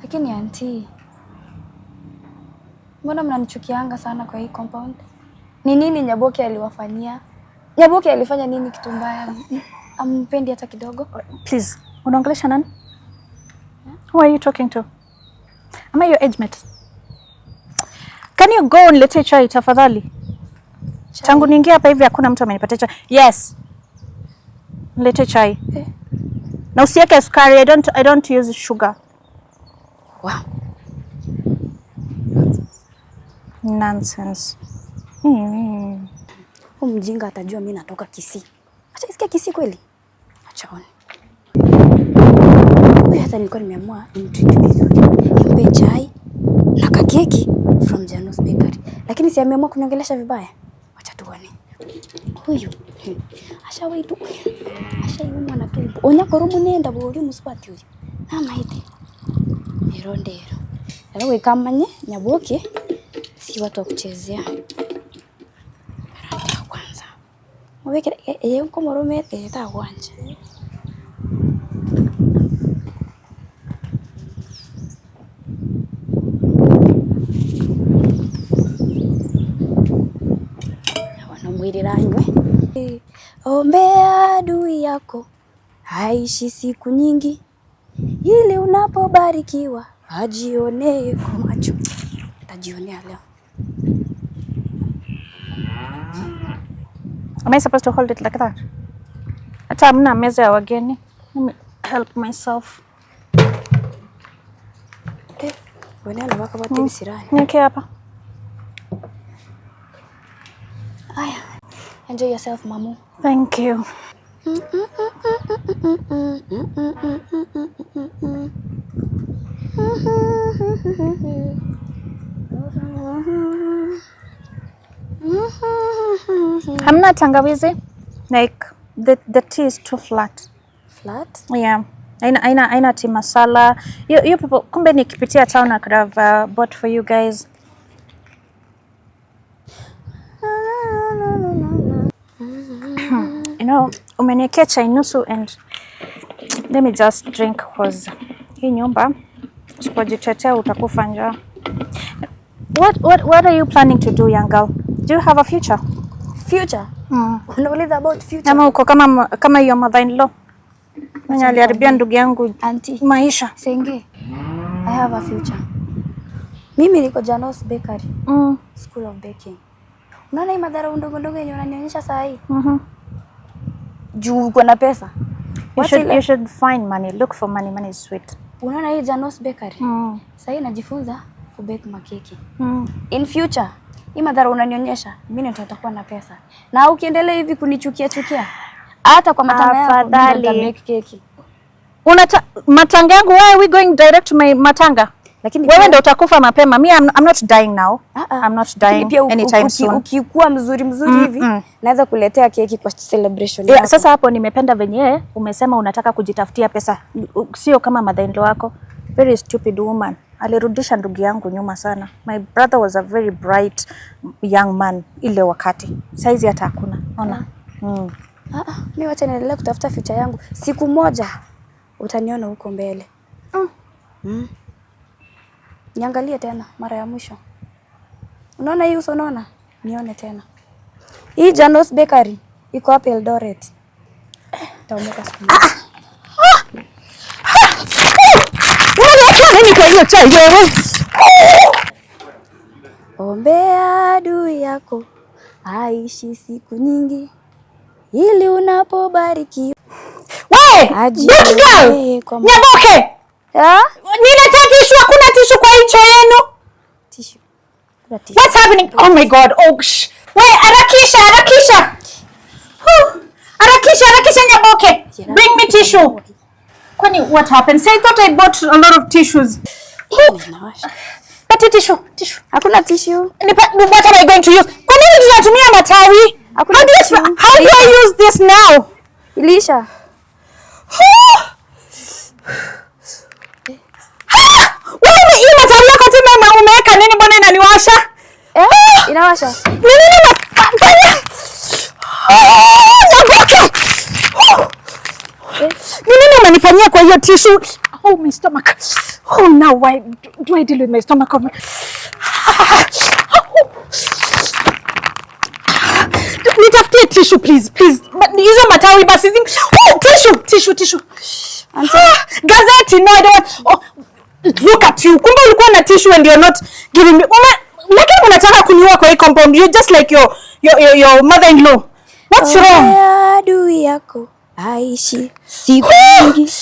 Lakini auntie, mbona mnanichukianga sana kwa hii compound? Ni nini Nyaboke aliwafanyia? Nyaboke alifanya nini kitu mbaya? Ampendi hata kidogo? Please, unaongelesha nani? Who are you talking to? Am I your age mate? Can you go and lete chai tafadhali? Tangu niingia hapa hivi hakuna mtu amenipatia chai. Yes. Lete chai. Na usiweke sukari. I don't use sugar. Wow. Nonsense. Mjinga atajua mimi natoka Kisii. Acha isikia Kisii kweli? Acha one. Wewe hata nilikuwa nimeamua nimtreat vizuri. Nimpe chai na kakeki from Janos Bakery. Lakini si ameamua kuniongelesha vibaya. Acha tuone. Huyu. Ashawahi tu. Ashayuma na tumbo. Onya koromu nenda buri muswati uyu. Nama ite. Ndero. Alawe kamanye Nyaboke si watu wa kuchezea. Kwanza. Mweke yeye komoromete tawanja. Wanamwiriraanywe. Ombea adui yako haishi siku nyingi, ili unapobarikiwa ajionee kwa macho. Tajionea leo. Am I supposed to hold it like that? Hata hamna meza ya wageni. Let me help myself. Wana na waka bati bisirani. Niweke hapa. Aya. Enjoy yourself, mamu. Thank you. Hamna tangawizi? Like the tea is too flat. Flat? Yeah. Aina tea masala. You people, kumbe nikipitia town I could have bought for you guys. You know, umeniwekea chai nusu and let me just drink cause hii nyumba usipojitetea utakufa njaa. What are you planning to do, young girl? Do you have a future? Future? Unauliza about future? Ama uko kama your mother-in-law? Mwenye aliharibia ndugu yangu maisha. Senge. I have a future. Mimi niko Janos Bakery. School of Baking. Unaona hii madhara ndogo yenye unanionyesha saa hii? Juu uko na pesa. You should find money. Look for money. Money is sweet. Unaona hii Janos Bakery? Sasa hii najifunza kubake makeki. In future, hii madhara unanionyesha, mimi nitakuwa na pesa. Na ukiendelea hivi kunichukia hata kwa matanga yako nitabake keki. Matanga yangu, why are we going direct to my matanga? Lakini wewe ndio utakufa mapema. Me I'm not dying now. I'm not dying anytime soon. Ukikuwa mzuri hivi, naweza kuletea keki kwa celebration yako. Sasa hapo nimependa venye umesema unataka kujitafutia pesa. Sio kama mother-in-law wako. Very stupid woman. Alirudisha ndugu yangu nyuma sana. My brother was a very bright young man ile wakati. Saizi hata hakuna. Ona. Mimi wacha niendelee kutafuta future yangu. Siku moja utaniona huko mbele. Niangalie tena mara ya mwisho. Unaona hii uso unaona? Nione tena. Hii Janos Bakery iko hapa Eldoret. Taumeka siku moja. Nini kwa hiyo chai wewe? Ombea adui yako aishi siku nyingi, ili unapobarikiwa. Wewe, good girl. Nyaboke. Nileta tissue, hakuna tissue kwa hicho yenu. Tissue. What's happening? Oh my God. Wewe harakisha. Harakisha Nyaboke. Bring me tissue. Kwani what happened? Say I thought I bought a lot of tissues. Pati tissue. Hakuna tissue. What am I going to use? Kwa nini tunatumia matawi? How do I use this now? Ilisha. Wewe hii matawi yako tena umeweka nini, mbona inaniwasha? Inawasha. Nini nafanya? Nyaboke. Nini unanifanyia kwa hiyo tissue? Oh, my stomach. Oh, now why do I deal with my stomach? Nitafutie tissue please. Hizo matawi basi. Oh, tissue. Gazeti, no, I don't want. Oh, look at you. Kumbe ulikuwa na tissue and you're not giving me. Lakini unataka kuniua kwa hii compound. You're just like your mother-in-law. What's wrong? Adui yako aishi siku nyingi.